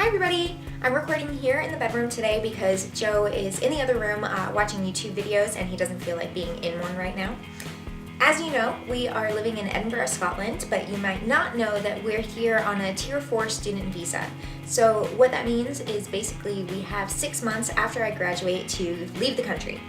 Hi everybody! I'm recording here in the bedroom today because Joe is in the other room watching YouTube videos and he doesn't feel like being in one right now. As you know, we are living in Edinburgh, Scotland, but you might not know that we're here on a Tier 4 student visa. So what that means is basically we have 6 months after I graduate to leave the country.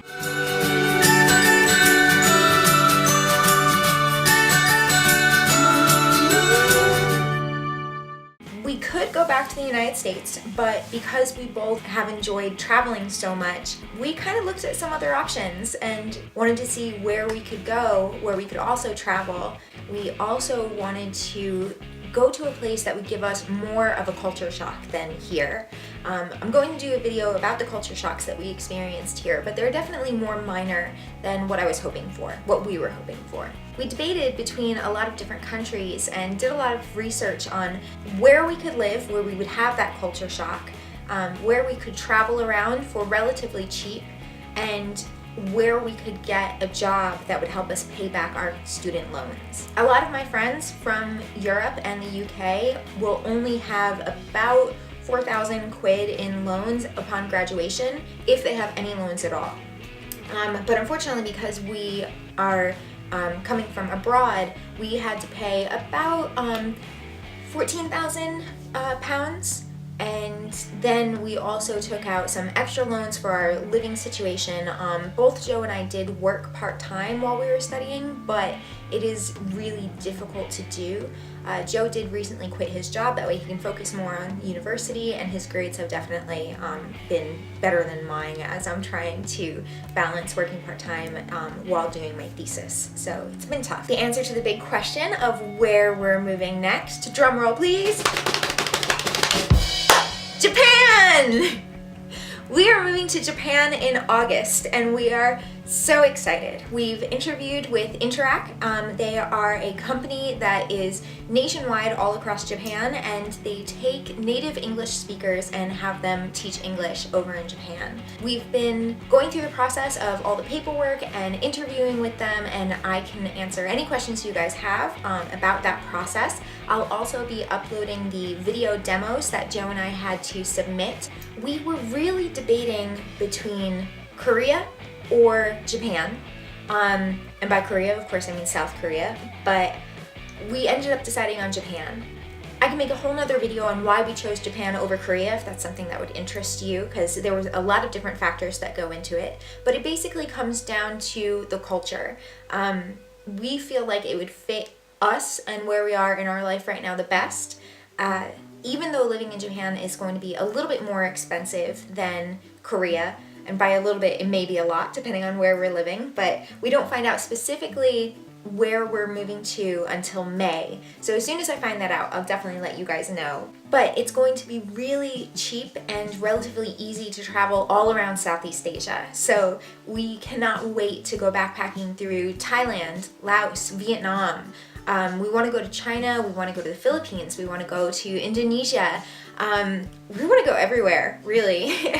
We could go back to the United States, but because we both have enjoyed traveling so much, we kind of looked at some other options and wanted to see where we could go, where we could also travel. We also wanted to go to a place that would give us more of a culture shock than here. I'm going to do a video about the culture shocks that we experienced here, but they're definitely more minor than what I was hoping for, what we were hoping for. We debated between a lot of different countries and did a lot of research on where we could live, where we would have that culture shock, where we could travel around for relatively cheap, and where we could get a job that would help us pay back our student loans. A lot of my friends from Europe and the UK will only have about 4,000 quid in loans upon graduation, if they have any loans at all. But unfortunately, because we are coming from abroad, we had to pay about 14,000 pounds. And then we also took out some extra loans for our living situation. Both Joe and I did work part-time while we were studying, but it is really difficult to do. Joe did recently quit his job, that way he can focus more on university, and his grades have definitely been better than mine as I'm trying to balance working part-time while doing my thesis. So it's been tough. The answer to the big question of where we're moving next, drum roll please. Japan! We are moving to Japan in August and we are so excited. We've interviewed with Interac. They are a company that is nationwide all across Japan, and they take native English speakers and have them teach English over in Japan. We've been going through the process of all the paperwork and interviewing with them, and I can answer any questions you guys have about that process. I'll also be uploading the video demos that Joe and I had to submit. We were really debating between Korea or Japan, and by Korea of course I mean South Korea, but we ended up deciding on Japan. I can make a whole nother video on why we chose Japan over Korea if that's something that would interest you, because there was a lot of different factors that go into it, but it basically comes down to the culture. We feel like it would fit us and where we are in our life right now the best, even though living in Japan is going to be a little bit more expensive than Korea. And by a little bit, it may be a lot depending on where we're living, but we don't find out specifically where we're moving to until May. So as soon as I find that out, I'll definitely let you guys know. But it's going to be really cheap and relatively easy to travel all around Southeast Asia. So we cannot wait to go backpacking through Thailand, Laos, Vietnam. We want to go to China, we want to go to the Philippines, we want to go to Indonesia. We want to go everywhere, really.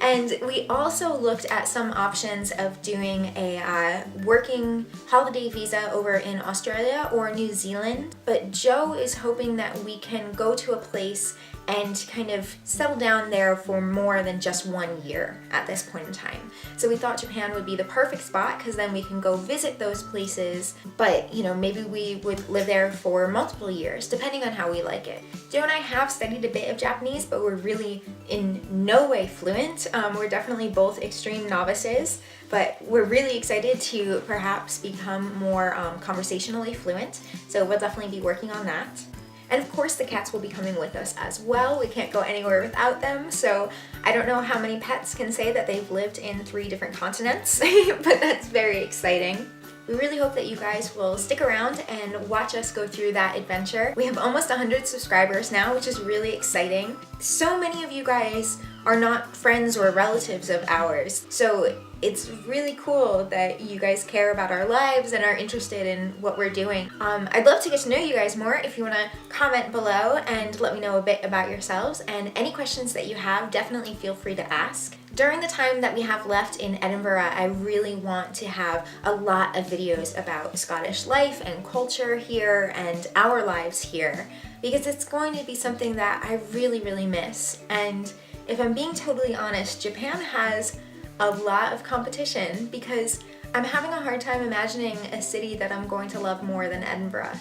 And we also looked at some options of doing a working holiday visa over in Australia or New Zealand. But Joe is hoping that we can go to a place and kind of settle down there for more than just 1 year at this point in time. So we thought Japan would be the perfect spot because then we can go visit those places, but you know, maybe we would live there for multiple years depending on how we like it. Joe and I have studied a bit of Japanese, but we're really in no way fluent. We're definitely both extreme novices, but we're really excited to perhaps become more conversationally fluent, so we'll definitely be working on that. And of course the cats will be coming with us as well. We can't go anywhere without them, so I don't know how many pets can say that they've lived in 3 different continents, but that's very exciting. We really hope that you guys will stick around and watch us go through that adventure. We have almost 100 subscribers now, which is really exciting. So many of you guys are not friends or relatives of ours, so it's really cool that you guys care about our lives and are interested in what we're doing. I'd love to get to know you guys more. If you want to comment below and let me know a bit about yourselves, and any questions that you have, definitely feel free to ask. During the time that we have left in Edinburgh, I really want to have a lot of videos about Scottish life and culture here and our lives here, because it's going to be something that I really, really miss. And if I'm being totally honest, Japan has a lot of competition because I'm having a hard time imagining a city that I'm going to love more than Edinburgh.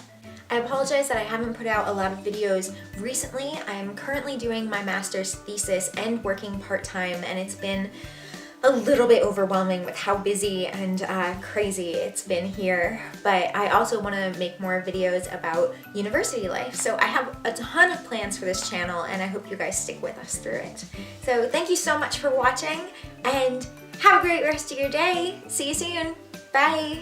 I apologize that I haven't put out a lot of videos recently. I am currently doing my master's thesis and working part-time, and it's been a little bit overwhelming with how busy and crazy it's been here. But I also want to make more videos about university life. So I have a ton of plans for this channel, and I hope you guys stick with us through it. So thank you so much for watching, and have a great rest of your day. See you soon. Bye.